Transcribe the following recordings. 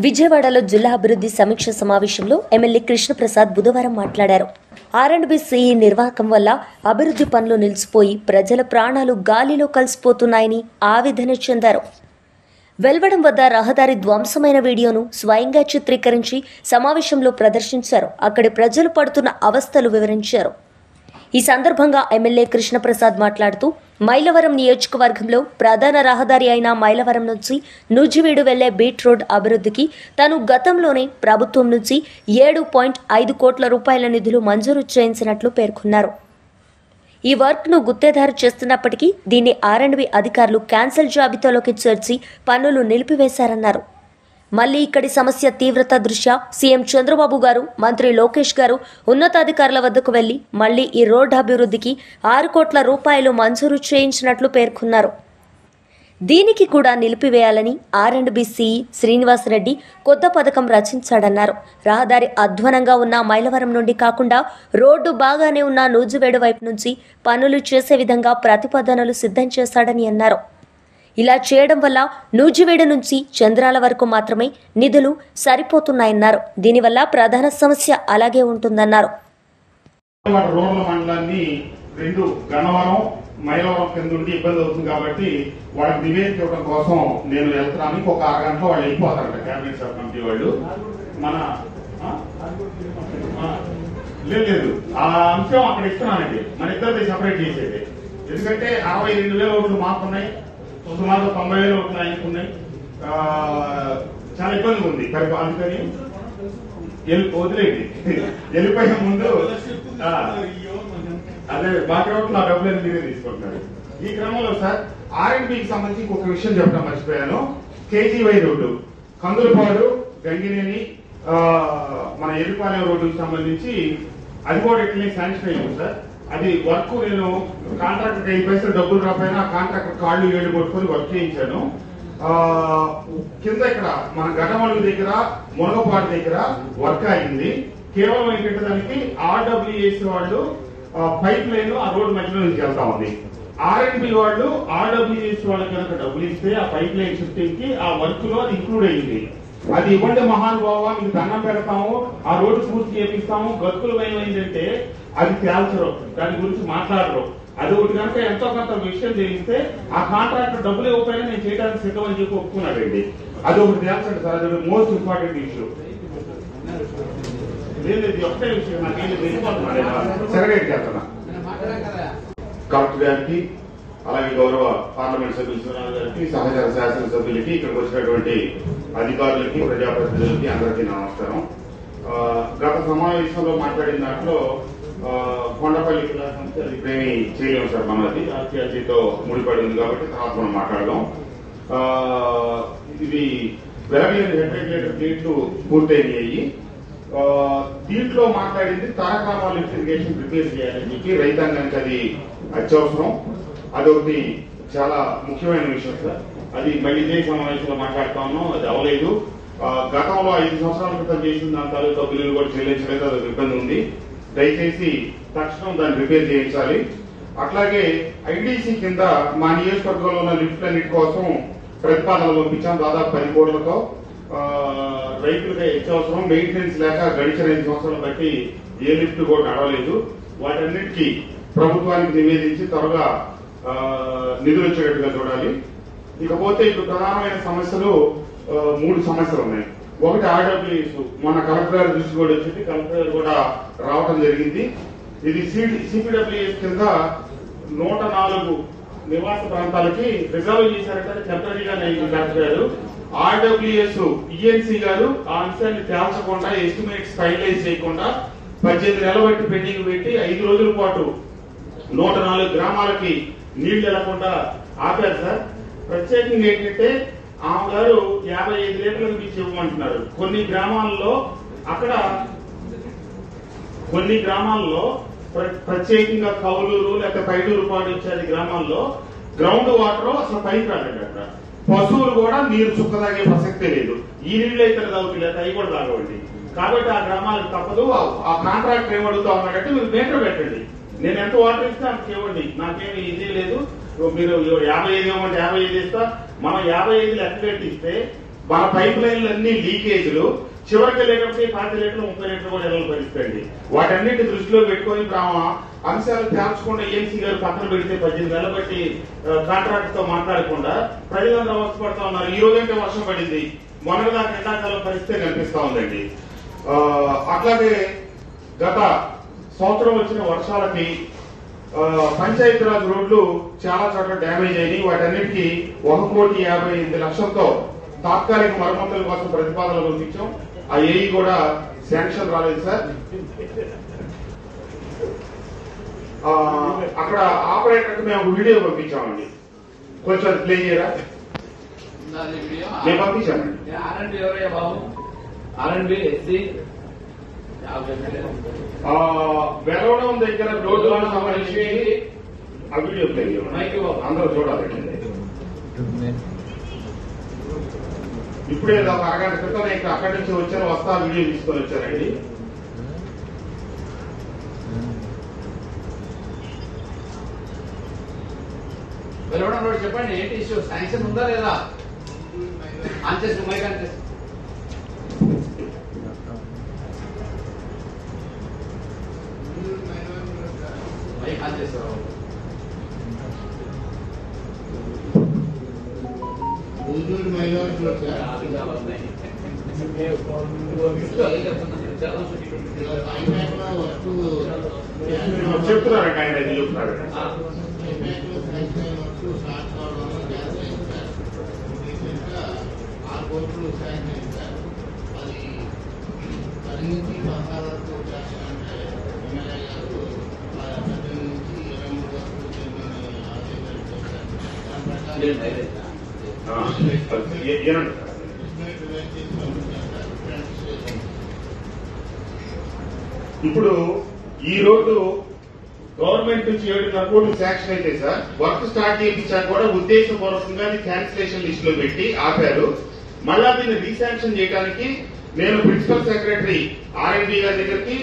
విజయవాడలో జిల్లా అభివృద్ధి సమీక్ష సమావేశంలో ఎమ్మెల్యే కృష్ణప్రసాద్ బుధవారం మాట్లాడారు. R&B CE నిర్వాహకం వల్ల అభివృద్ధి పనులు నిలిచిపోయి ప్రజల ప్రాణాలు గాలిలో కలిసిపోతున్నాయని ఆవేదన చెందారు. వెల్వడం వద్ద రహదారి ధ్వంసమైన వీడియోను స్వయంగా చిత్రీకరించి సమావేశంలో ప్రదర్శించారు. అక్కడి ప్రజలు పడుతున్న అవస్థలు వివరించారు. ఈ సందర్భంగా ఎమ్మెల్యే కృష్ణప్రసాద్ మాట్లాడుతూ మైలవరం నియోజకవర్గంలో ప్రధాన రహదారి అయిన మైలవరం నుంచి నూజివీడు వెళ్లే బీట్ రోడ్ అభివృద్ధికి తాను గతంలోనే ప్రభుత్వం నుంచి 7.5 కోట్ల రూపాయల నిధులు మంజూరు చేయించినట్లు పేర్కొన్నారు. ఈ వర్క్ను గుత్తేదారు చేస్తున్నప్పటికీ దీన్ని R&B అధికారులు క్యాన్సిల్ జాబితాలోకి చేర్చి పనులు నిలిపివేశారన్నారు. మళ్లీ ఇక్కడి సమస్య తీవ్రత దృష్ట్యా సీఎం చంద్రబాబు గారు, మంత్రి లోకేష్ గారు ఉన్నతాధికారుల వద్దకు వెళ్లి మళ్లీ ఈ రోడ్డు అభివృద్ధికి 6 కోట్ల రూపాయలు మంజూరు చేయించినట్లు పేర్కొన్నారు. దీనికి కూడా నిలిపివేయాలని R&B CE శ్రీనివాసరెడ్డి కొత్త పథకం రచించాడన్నారు. రహదారి అధ్వానంగా ఉన్న మైలవరం నుండి కాకుండా రోడ్డు బాగానే ఉన్న నూజివేడు వైపు నుంచి పనులు చేసే విధంగా ప్రతిపాదనలు సిద్ధం చేశాడని అన్నారు. ఇలా చేయడం వల్ల నూజివేడు నుంచి చంద్రాల వరకు మాత్రమే నిధులు సరిపోతున్నాయన్నారు. దీనివల్ల ప్రధాన సమస్య అలాగే ఉంటుందన్నారు. మైలవరం కింద ఉండి ఇబ్బంది అవుతుంది కాబట్టి వాళ్ళకి నివేదిక ఇవ్వడం కోసం నేను వెళ్తున్నాను. ఒక 6 గంటలో వాళ్ళు వెళ్ళిపోతారంట క్యాబినెట్ సబ్ కమిటీ వాళ్ళు. మన లేదు ఆ అంశం అక్కడ ఇస్తున్నానండి. మన ఇద్దరిది సెపరేట్ చేసేది. ఎందుకంటే 62,000 ఓట్లు మాకున్నాయి, సుమారు 90,000 ఓట్లు ఆయనకున్నాయి. చాలా ఇబ్బంది ఉంది. అందుకని వదిలేండి. వెళ్ళిపోయే ముందు అదే బాకీ ఓట్లు నా డబ్బులు మీరే తీసుకుంటున్నారు. ఈ క్రమంలో సార్ R&Bకి సంబంధించి ఇంకొక విషయం చెప్పడం మర్చిపోయాను. KGY రోడ్డు కందులపాడు గంగినేని మన ఎల్లిపాలెం రోడ్డుకి సంబంధించి అది కూడా ఇట్లనే శాంక్షన్ అయ్యింది సార్. అది వర్క్ నేను కాంట్రాక్టర్ 5 పైసలు డబ్బులు రాపోయినా కాంట్రాక్టర్ కాళ్ళు ఏళ్ళు కొట్టుకొని వర్క్ చేయించాను. కింద ఇక్కడ మన గడమలుగు దగ్గర మునగపాడు దగ్గర వర్క్ అయింది. కేవలం ఏంటంటే దానికి RWAC వాళ్ళు పైప్ లైన్ ఆ రోడ్డు మధ్యలో నుంచి వెళ్తా ఉంది. R&B వాళ్ళు RWAC వాళ్ళకి కనుక డబ్బులు ఇస్తే ఆ పైప్ లైన్ షిఫ్టింగ్ కి ఆ వర్క్ లో అది ఇంక్లూడ్ అయ్యింది. అది ఇవ్వండి మహానుభావ, మీకు దండం పెడతాము, ఆ రోడ్డు పూర్తి చేపిస్తాము, గతుకులు ఏమైందంటే అది తేల్చరు, దాని గురించి మాట్లాడరు. అది ఒకటి కనుక ఎంతో కొంత విషయం తెలిస్తే ఆ కాంట్రాక్టర్ డబ్బులు ఇవ్వకపోయినా నేను చేయడానికి సిద్ధమని చెప్పి ఒప్పుకున్నాడండి. అది ఒకటి తేల్చండి సార్. అది మోస్ట్ ఇంపార్టెంట్ ఇష్యూ. లేదు ఒకటే విషయం నాకేం వెళ్ళిపోతున్నాడు. సెక్రటరీ చేస్తున్నా కలెక్టర్ గారికి, అలాగే గౌరవ పార్లమెంట్ సభ్యులు సునాల్ గారికి, సహచర శాసనసభ్యులకి, ఇక్కడికి వచ్చినటువంటి అధికారులకి, ప్రజాప్రతినిధులకి అందరికీ నమస్కారం. గత సమావేశంలో మాట్లాడిన దాంట్లో కొండపల్లి జిల్లా సంస్థ అది ప్రేమి చేయలేము సార్. మనది ఆర్టీఆర్జీతో ముడిపడి ఉంది కాబట్టి తర్వాత మనం మాట్లాడదాం. ఇది వెలగలేని హెడ్ రెగ్యులేటర్ గేట్లు పూర్తయినాయి. దీంట్లో మాట్లాడింది తారకామాల లిఫ్ట్ ఇరిగేషన్ ప్రిపేర్ చేయాలని చెప్పి రైతాంగానికి అది అత్యవసరం. అదొకటి చాలా ముఖ్యమైన విషయం సార్. అది మళ్ళీ ఇదే సమావేశంలో మాట్లాడుతా ఉన్నాం. అది అవలేదు. గతంలో 5 సంవత్సరాల క్రితం చేసిన దాని తాలూకా బిల్లులు కూడా చెల్లించలేదు. అదొక ఇబ్బంది ఉంది. దయచేసి తక్షణం దాన్ని రిపేర్ చేయించాలి. అట్లాగే IDC కింద మా నియోజకవర్గంలో ఉన్న లిఫ్ట్లన్నిటి కోసం ప్రతిపాదనలు పంపించాం. దాదాపు 10 కోట్లతో రైతులకి అత్యవసరం. మెయింటెనెన్స్ లేక గడిచిన 5 సంవత్సరాలు బట్టి ఏ లిఫ్ట్ కూడా నడవలేదు. వాటన్నిటికీ ప్రభుత్వానికి నివేదించి త్వరగా నిధులు వచ్చేటట్టుగా చూడాలి. ఇకపోతే ఇప్పుడు ప్రధానమైన సమస్యలు 3 సమస్యలు ఉన్నాయి. ఒకటి RWAC. మన కలెక్టర్ గారి దృష్టి కూడా వచ్చింది. కలెక్టర్ గారు కూడా రావడం జరిగింది. ఇది CPWS కింద 104 నివాస ప్రాంతాలకి రిజర్వ్ చేశారంటే టెంపరీగా కలెక్టర్ గారు. RWAC ENC గారు ఆ అంశాన్ని తేల్చకుండా, ఎస్టిమేట్స్ ఫైనలైజ్ చేయకుండా 18 నెలల బట్టి పెండింగ్ పెట్టి 5 రోజుల పాటు 104 గ్రామాలకి నీళ్లు వెళ్లకుండా ఆపారు సార్. ప్రత్యేకంగా ఏంటంటే ఆమె గారు 55 లీటర్లకు మించి ఇవ్వమంటున్నారు. కొన్ని గ్రామాల్లో ప్రత్యేకంగా కౌలూరు లేకపోతే పైడూరు పాడు వచ్చేది గ్రామాల్లో గ్రౌండ్ వాటర్ అసలు పైకి రాలేదు. అక్కడ పశువులు కూడా నీరు చుక్కదాగే ప్రసక్తే లేదు. ఈ నీళ్లు అయితే తాగుతలేదు, అవి కూడా తాగవండి. కాబట్టి ఆ గ్రామాలకు తప్పదు. ఆ కాంట్రాక్టర్ ఏమడుగుతా ఉన్నాడంటే మీరు మీటర్ పెట్టండి, నేను ఎంత వాటర్ ఇస్తే అంత ఇవ్వండి, నాకేమి ఇది లేదు, మీరు 55 ఇవ్వమంటే 55 ఇస్తా. మనం 55 లెక్క పెట్టి ఇస్తే మన పైప్ లైన్లు అన్ని లీకేజ్లు, చివరికి వెళ్ళేటప్పుడు 5 లీటర్లు 30 లీటర్లు కూడా ఎర్రలు పరిస్థితి. వాటన్నిటి దృష్టిలో పెట్టుకొని అంశాలు తేల్చకుండా ఏఎంసీ గారు పక్కన పెడితే 18 నెలలు బట్టి కాంట్రాక్ట్ తో మాట్లాడకుండా ప్రజలందరూ అవస్థపడతా ఉన్నారు. ఈ రోజంటే వర్షం పడింది, మొన్నటిదాకా ఎండాకాలం పరిస్థితి కనిపిస్తా ఉందండి. అట్లాగే గత సంవత్సరం వచ్చిన వర్షాలకి పంచాయతీరాజ్ రోడ్లు చాలా చోట్ల డ్యామేజ్ అయినాయి. వాటన్నిటికీ 1,58,00,000తో తాత్కాలిక మరమ్మతుల కోసం ప్రతిపాదనలు పంపించాం. ఆ ఏఈ కూడా శాంక్షన్ రాలేదు సార్. అక్కడ ఆపరేటర్ మేము వీడియో పంపించామండి, కొంచెం ప్లే చేయరా? మేము పంపించామండి. వెలవడం దగ్గర రోడ్డులకు సంబంధించి ఆ వీడియో ప్లే చేయండి, అందరూ చూడాలండి. ఇప్పుడే ఒక అరగంట క్రితం ఇక్కడ అక్కడి నుంచి వచ్చాను, వస్తా వీడియో తీసుకొని వచ్చానండి. వెలవడం రోడ్ చెప్పండి, ఏంటి ఇష్యూ? శాంక్షన్ ఉందా లేదా? ఆన్చేసి మైక్ ఆన్చేసి మైక్ ఆన్ చేస్తావు. చెప్తున్నారండి ఆయన చెప్తున్నారు. ఇప్పుడు ఈ రోజు గవర్నమెంట్ నుంచి 7,5 కోట్లు శాంక్షన్ అయితే సార్, వర్క్ స్టార్ట్ చేయించాక కూడా ఉద్దేశపూర్వకంగా క్యాన్సిలేషన్ లిస్ట్ లో పెట్టి ఆపారు. మళ్ళా దీన్ని రీశాంక్షన్ చేయడానికి నేను ప్రిన్సిపల్ సెక్రటరీ ఆర్ఎండ్బి గారి దగ్గరికి,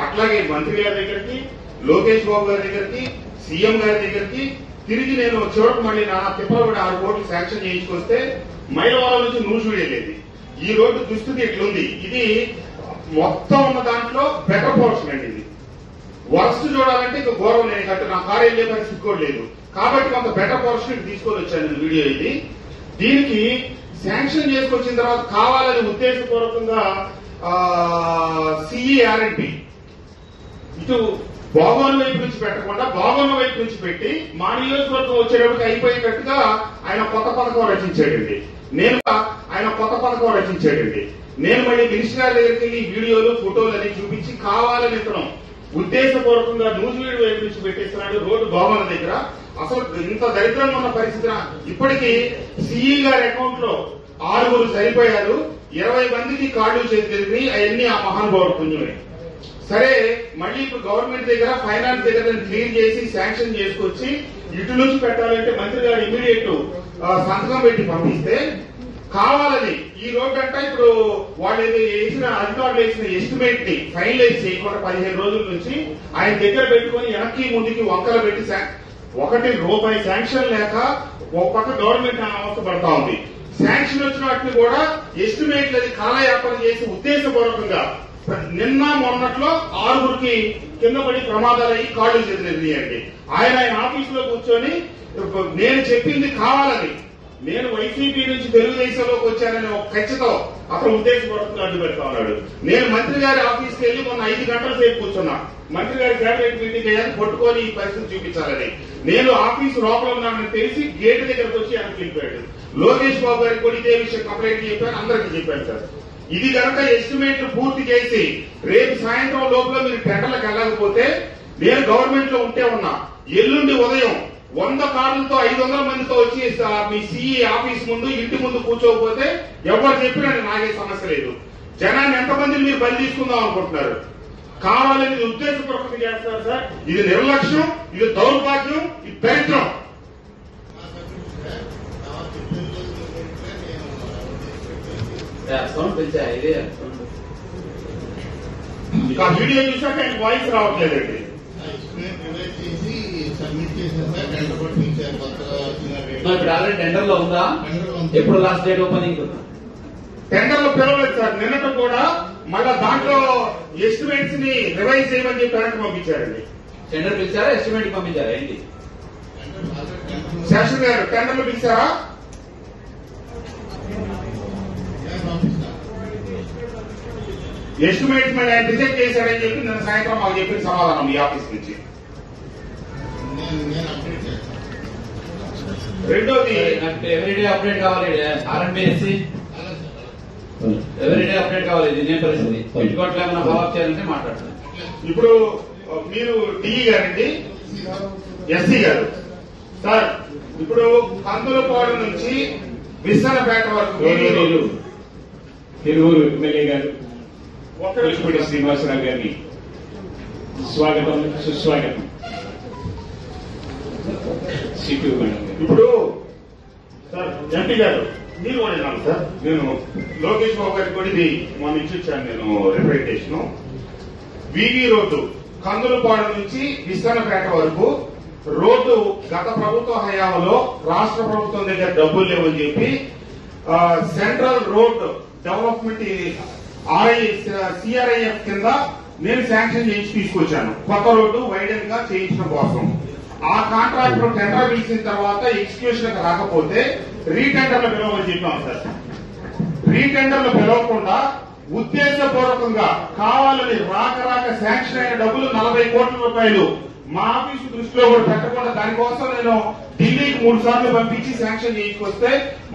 అట్లాగే మంత్రి గారి దగ్గరికి, లోకేష్ బాబు గారి దగ్గరికి, సీఎం గారి దగ్గరికి తిరిగి నేను చివరికి మళ్ళీ నా తిప్పలబడి 6 కోట్లు శాంక్షన్ చేయించుకొస్తే మైలవరం నుంచి నూజివీడేది. ఈ రోడ్డు దుస్థితి ఇట్లుంది. ఇది మొత్తం ఉన్న దాంట్లో బెటర్ పోర్షన్ అండి. ఇది వర్స్ట్ చూడాలంటే ఇక ఘోరం. నేను కట్టు నా కారు వెళ్లే పరిస్థితి కూడా లేదు. కాబట్టి కొంత బెటర్ పోర్షన్ తీసుకొని వచ్చాను నేను వీడియో. ఇది దీనికి శాంక్షన్ చేసుకొచ్చిన తర్వాత కావాలని ఉద్దేశపూర్వకంగా సిఈఆర్ఎండ్బి ఇటు భోగోన్ వైపు నుంచి పెట్టకుండా భోగోన్ వైపు నుంచి పెట్టి మా నియోజకవర్గం వచ్చేటప్పటికి అయిపోయేటట్టుగా ఆయన కొత్త పథకం రచించాడండి. నేను మళ్ళీ మినిస్టర్ గారి దగ్గరికి వెళ్ళి వీడియోలు ఫోటోలు అన్ని చూపించి కావాలని ఇతను ఉద్దేశపూర్వకంగా నూజివీడు వైపు నుంచి పెట్టేస్తున్నాడు రోడ్డు భవన దగ్గర. అసలు ఇంత దరిద్రంగా ఉన్న పరిస్థితి ఇప్పటికీ సిఈ గారి అకౌంట్ లో 6 చనిపోయారు, 20 మందికి కాళ్ళు చేతిని అవన్నీ ఆ మహానుభావుడు పుణ్యమే. సరే మళ్ళీ ఇప్పుడు గవర్నమెంట్ దగ్గర ఫైనాన్స్ దగ్గర క్లియర్ చేసి శాంక్షన్ చేసుకొచ్చి ఇటు నుంచి పెట్టాలంటే మంత్రి గారు ఇమీడియట్ సంతకం పెట్టి పంపిస్తే కావాలని ఈ రోడ్డు అంటే ఇప్పుడు వాళ్ళు వేసిన అధికారులు వేసిన ఎస్టిమేట్ ని ఫైనలైజ్ చేయకుండా 15 రోజుల నుంచి ఆయన దగ్గర పెట్టుకుని వెనక్కి ముందుకి వంకలు పెట్టి ₹1 శాంక్షన్ లేక ఒక పక్క గవర్నమెంట్ అవస్థ పడతా ఉంది. శాంక్షన్ వచ్చిన వాటిని కూడా ఎస్టిమేట్లు అది కాలయాపన చేసి ఉద్దేశపూర్వకంగా నిన్న మొన్నట్లో 6 కింద పడి ప్రమాదాలు అయ్యి కాళ్ళు చేతులండి. ఆయన ఆఫీసులో కూర్చొని నేను చెప్పింది కావాలని, నేను వైసీపీ నుంచి తెలుగుదేశంలోకి వచ్చానని ఒక ఖచ్చితో అతను ఉద్దేశపూర్వకంగా అడ్డు పెడతా ఉన్నాడు. నేను మంత్రి గారి ఆఫీస్కి వెళ్లి మొన్న 5 గంటల సేపు కూర్చున్నా. మంత్రి గారి క్యాబినెట్ మీటింగ్ అయ్యాక పట్టుకొని ఈ పరిస్థితి చూపించాలని. నేను ఆఫీసు లోపల ఉన్నానని తెలిసి గేటు దగ్గరకు వచ్చి ఆయనకి వెళ్ళిపోయాడు. లోకేష్ బాబు గారికి కూడా ఇదే విషయం కంప్లైంట్ చెప్పాను, అందరికీ చెప్పాను సార్. ఇది కనుక ఎస్టిమేట్లు పూర్తి చేసి రేపు సాయంత్రం లోపల మీరు టెండర్లకు వెళ్ళకపోతే నేను గవర్నమెంట్ లో ఉంటే ఉన్నా ఎల్లుండి ఉదయం 100 కార్లతో 500 మందితో వచ్చి మీ సిఈ ఆఫీస్ ముందు ఇంటి ముందు కూర్చోకపోతే ఎవరు చెప్పినా నాకే సమస్య లేదు. జనాన్ని ఎంతమందిని మీరు బలి తీసుకుందాం అనుకుంటున్నారు? కావాలని ఉద్దేశపూర్వకంగా చేస్తారు సార్. ఇది నిర్లక్ష్యం, ఇది దౌర్భాగ్యం, ఇది దరిద్రం. వీడియో చూసాక ఆయన వాయిస్ రావట్లేదండి. టెండర్ లో ఉందా? ఎప్పుడు లాస్ట్ డేట్ ఓపెనింగ్? టెండర్లు పిలవలేదు సార్. నిన్నటి కూడా మళ్ళా దాంట్లో ఎస్టిమేట్స్ ని రివైజ్ చేయమని చెప్పి వెనక్కి పంపించారండి. టెండర్ పిలిచారా, ఎస్టిమేట్ పంపించారా ఏంటి? శాసన గారు టెండర్లు పిలిచారా? ఎస్టిమేట్స్ మళ్ళీ ఆయన రిజెక్ట్ చేశాడని చెప్పి నిన్న సాయంత్రం మాకు చెప్పిన సమాధానం ఈ ఆఫీస్ నుంచి. రెండోది ఎవ్రీడే అప్డేట్ కావాలి. ఆర్ఎంబిఎస్సి ఎవ్రీడే అప్డేట్ కావాలి. ఇది నేను పరిస్థితి పెట్టుకోవట్లే ఏమైనా ఫాలోఅప్ చేయాలంటే మాట్లాడుతున్నాను. ఇప్పుడు మీరు డిఈ గారండి, ఎస్సీ గారు సార్, ఇప్పుడు కందులపాడు నుంచి విసనపేట వరకు తిరువూరు ఎమ్మెల్యే గారు పులిపూడి శ్రీనివాసరావు గారిని స్వాగతం, సుస్వాగతం. ఇప్పుడు సార్ ఎంపీ గారు మీరు కూడా విన్నాను సార్. నేను లోకేష్ బాబు గారికి కూడా ఇది మొన్న ఇచ్చి వచ్చాను నేను రిప్రజెంటేషన్. వివి రోడ్డు కందులపాడు నుంచి విసనపేట వరకు రోడ్డు గత ప్రభుత్వ హయాంలో రాష్ట్ర ప్రభుత్వం దగ్గర డబ్బులు లేవని చెప్పి సెంట్రల్ రోడ్ డెవలప్మెంట్ సిఆర్ఐఎఫ్ కింద నేను శాంక్షన్ చేయించి తీసుకొచ్చాను. కొత్త రోడ్డు వైడెన్ గా చేయించడం కోసం. ఆ కాంట్రాక్టర్ టెండర్ పిలిచిన తర్వాత ఎగ్జిక్యూషన్ రాకపోతే రీటెండర్లు పిలవమని చెప్పాం సార్. రీటెండర్లు పిలవకుండా ఉద్దేశపూర్వకంగా కావాలని రాక శాంక్షన్ అయిన డబ్బులు 40 కోట్ల రూపాయలు మా ఆఫీసు దృష్టిలో కూడా పెట్టకుండా దానికోసం నేను ఢిల్లీకి 3 సార్లు పంపించి శాంక్షన్ చేయించుకొస్తే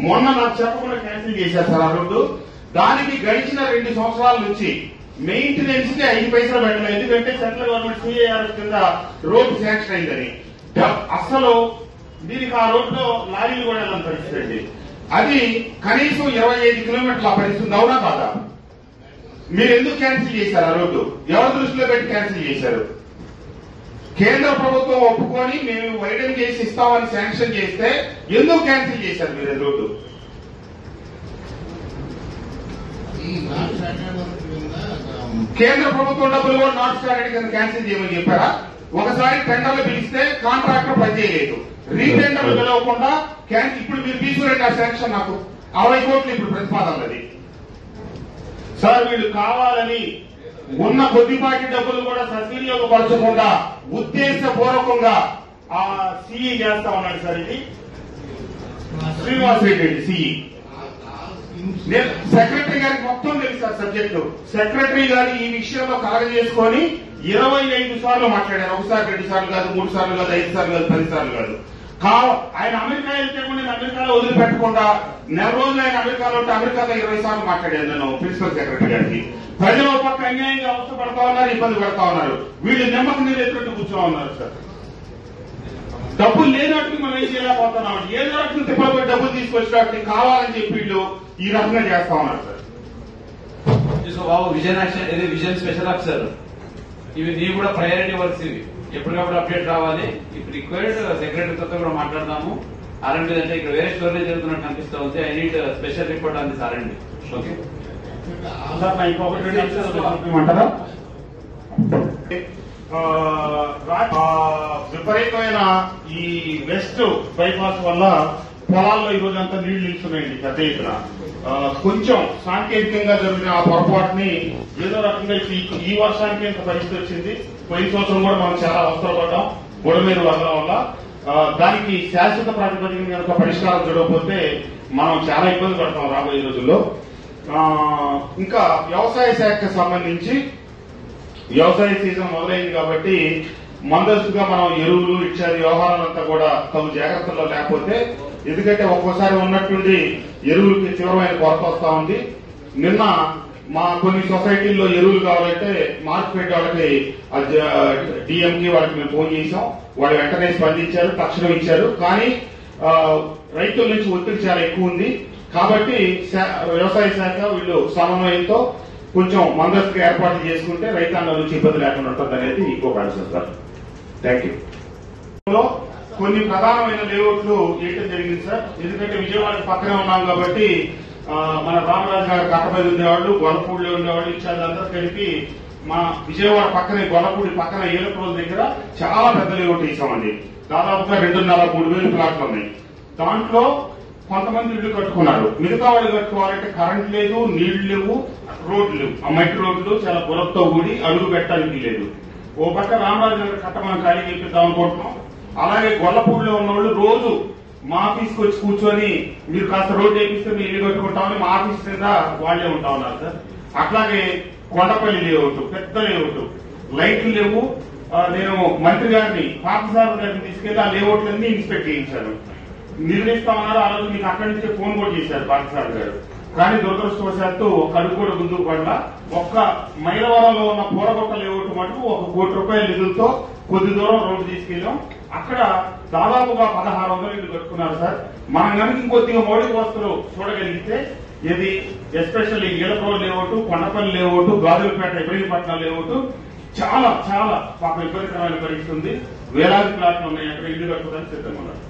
మొన్న నాకు చెప్పకుండా క్యాన్సిల్ చేశారు సార్ ఆ రోడ్డు. దానికి గడిచిన 2 సంవత్సరాల నుంచి మెయింటెనెన్స్ కి 5 పైసలు పెట్టలేదు. ఎందుకంటే సెంట్రల్ గవర్నమెంట్ సిఐఆర్ కింద రోడ్డు శాంక్షన్ అయిందని. అసలు దీనికి ఆ రోడ్లో లారీలు కూడా వెళ్ళని పరిస్థితి అండి. అది కనీసం 25 కిలోమీటర్ల పరిస్థితి. అవునా కాదా? మీరు ఎందుకు క్యాన్సిల్ చేశారు ఆ రోడ్డు? ఎవరి దృష్టిలో పెట్టి క్యాన్సిల్ చేశారు? కేంద్ర ప్రభుత్వం ఒప్పుకొని మేము వైడెన్ చేసి ఇస్తామని శాంక్షన్ చేస్తే ఎందుకు క్యాన్సిల్ చేశారు మీరు రోడ్డు? కేంద్ర ప్రభుత్వం డబ్బులు కూడా నాట్ స్టాండర్డ్ కింద క్యాన్సిల్ చేయమని చెప్పారా? ఒకసారి టెండర్లు పిలిస్తే కాంట్రాక్టర్ పనిచేయలేదు. రీటెండర్లు పిలవకుండా ఇప్పుడు మీరు తీసుకురండి ఆ శాంక్షన్. నాకు 60 కోట్లు ఇప్పుడు ప్రతిపాదనది సార్. వీళ్ళు కావాలని ఉన్న కొద్దిపాటి డబ్బులు కూడా సద్వినియోగపరచకుండా ఉద్దేశపూర్వకంగా ఆ సిఈ చేస్తా ఉన్నాడు సార్. ఇది శ్రీనివాస్ రెడ్డి సిఈ. నేను సెక్రటరీ గారికి మొత్తం తెలుసు సార్ సబ్జెక్టు. సెక్రటరీ గారు ఈ విషయంలో కలగజేసుకొని 25 సార్లు మాట్లాడారు. ఒకసారి 2 సార్లు కాదు, 3 సార్లు కాదు, 5 సార్లు కాదు, 10 సార్లు కాదు. ఆయన అమెరికా వెళ్తే కూడా నేను అమెరికాలో వదిలిపెట్టకుండా నెల రోజులు ఆయన అమెరికాలో ఉంటే అమెరికాలో 20 సార్లు మాట్లాడాను నేను ప్రిన్సిపల్ సెక్రటరీ గారికి. ప్రజలు ఒక పక్క అన్యాయంగా అవస్థ పడతా ఉన్నారు, ఇబ్బంది పడతా ఉన్నారు. వీళ్ళు నెమ్మకి నీరు ఎత్తుకుంటూ కూర్చో ఉన్నారు సార్. డబ్బులు లేనట్టుకు మనం ఏం చేయలేకపోతున్నాం. ఏదో రకం తిప్పలపై డబ్బులు తీసుకొచ్చినట్టు కావాలని చెప్పి వీళ్ళు ఈ రకంగా చేస్తా ఉన్నారు సార్. బాబు విజన్ యాక్షన్, ఇది విజన్ స్పెషల్ ఆఫీసర్. ఇవి నీ కూడా ప్రయారిటీ వర్క్స్. ఇవి ఎప్పటికప్పుడు అప్డేట్ రావాలి. ఇప్పుడు రిక్వైర్డ్ సెక్రటరీతో కూడా మాట్లాడదాము. ఆర్ఎండి అంటే ఇక్కడ వేరే స్టోరేజ్ జరుగుతున్నట్టు అనిపిస్తూ ఉంది. I need special report on this RMD. Okay విపరీతమైన ఈ వెస్ట్ బైపాస్ వల్ల పొలాల్లో ఈ రోజు అంతా నీళ్లు నిలుస్తున్నాయండి పెద్ద ఎత్తున. కొంచెం సాంకేతికంగా జరిగిన ఆ పొరపాటుని ఏదో రకంగా ఈ వర్షానికి ఇంత పరిస్థితి వచ్చింది. పోయిన సంవత్సరం కూడా మనం చాలా అవసరపడ్డాం బుడమేరు వరదల వల్ల. దానికి శాశ్వత ప్రాతిపదికన కనుక పరిష్కారం చూడకపోతే మనం చాలా ఇబ్బంది పడతాం రాబోయే రోజుల్లో. ఇంకా వ్యవసాయ శాఖకు సంబంధించి వ్యవసాయ సీజన్ మొదలైంది కాబట్టి ముందస్తుగా మనం ఎరువులు ఇత్యాది వ్యవహారాలంతా కూడా తగు జాగ్రత్తల్లో లేకపోతే, ఎందుకంటే ఒక్కోసారి ఉన్నట్టుండి ఎరువులకి తీవ్రమైన కొరత వస్తా ఉంది. నిన్న మా కొన్ని సొసైటీల్లో ఎరువులు కావాలంటే మార్కెట్ వాళ్ళకి డిఎంకి వాళ్ళకి మేము ఫోన్ చేశాం. వాళ్ళు వెంటనే స్పందించారు, తక్షణం ఇచ్చారు. కానీ రైతుల నుంచి ఒత్తిడి చాలా ఎక్కువ ఉంది కాబట్టి వ్యవసాయ శాఖ వీళ్ళు సమన్వయంతో కొంచెం ముందస్తుగా ఏర్పాట్లు చేసుకుంటే రైతాంగం నుంచి ఇబ్బంది లేకుండా ఉంటుంది అనేది ఇంకొక అంశం సార్. Thank you. కొన్ని ప్రధానమైన లేఅవుట్లు వేయటం జరిగింది సార్. ఎందుకంటే విజయవాడ పక్కనే ఉన్నాం కాబట్టి మన రామరాజు గారు కట్టపల్లి ఉండేవాళ్ళు, గొల్లపూడిలో ఉండేవాళ్ళు, ఇచ్చారందరూ కలిపి మా విజయవాడ పక్కనే గొల్లపూడి పక్కన ఏలప్రోజు దగ్గర చాలా పెద్ద లేఅవుట్ వేసామండి. దాదాపుగా 2.5-3 వేల ప్లాట్లు ఉన్నాయి. దాంట్లో కొంతమంది ఇల్లు కట్టుకున్నారు. మిగతా వాళ్ళు కట్టుకోవాలంటే కరెంట్ లేదు, నీళ్లు లేవు, రోడ్లు లేవు. ఆ మట్టి రోడ్లు చాలా బురదతో కూడి అడుగు పెట్టడానికి లేదు. ఓ పక్క రామరాజు నగర్ కట్టమని ఖాళీ చేపిద్దాం అనుకుంటున్నాం. అలాగే గొల్లపూడిలో ఉన్న వాళ్ళు రోజు మా ఆఫీస్కి వచ్చి కూర్చొని మీరు కాస్త రోడ్డు వేపిస్తే మేము ఇల్లు కట్టుకుంటామని మా ఆఫీస్ కింద వాళ్లే ఉంటా ఉన్నారు సార్. అట్లాగే కొండపల్లి లేఅవుట్, పెద్ద లేఅవుట్, లైట్లు లేవు. నేను మంత్రి గారిని పార్థసారథి గారిని తీసుకెళ్లి ఆ లేఅవుట్లన్నీ ఇన్స్పెక్ట్ చేయించాను. నిర్ణయిస్తామన్నారు. ఆ రోజు మీకు అక్కడి నుంచే ఫోన్ కూడా చేశారు పార్థసారథి గారు. కానీ దురదృష్టవశాత్తు ఒక అడుగు కూడా ముందుకు పడలా. ఒక్క మైలవరంలో ఉన్న పూరగొట్ట లేఅవుట్ మటుకు ₹1 కోటి నిధులతో కొద్ది దూరం రోడ్డు తీసుకెళ్లాం. అక్కడ దాదాపుగా 1600 ఇల్లు కట్టుకున్నారు సార్. మనం కనుక ఇంకొద్దిగా మౌలిక వస్తువులు చూడగలిగితే ఇది ఎస్పెషల్లీ ఈలప్రోడ్ layout, Kondapalli layout, Gajulapeta, Ibrahimpatnam layout చాలా చాలా పాపం ఇబ్బందికరమైన పరిస్థితి ఉంది. వేలాది ప్లాట్లు ఉన్నాయి. అక్కడ ఇల్లు కట్టుకోవడానికి సిద్ధంగా ఉన్నారు.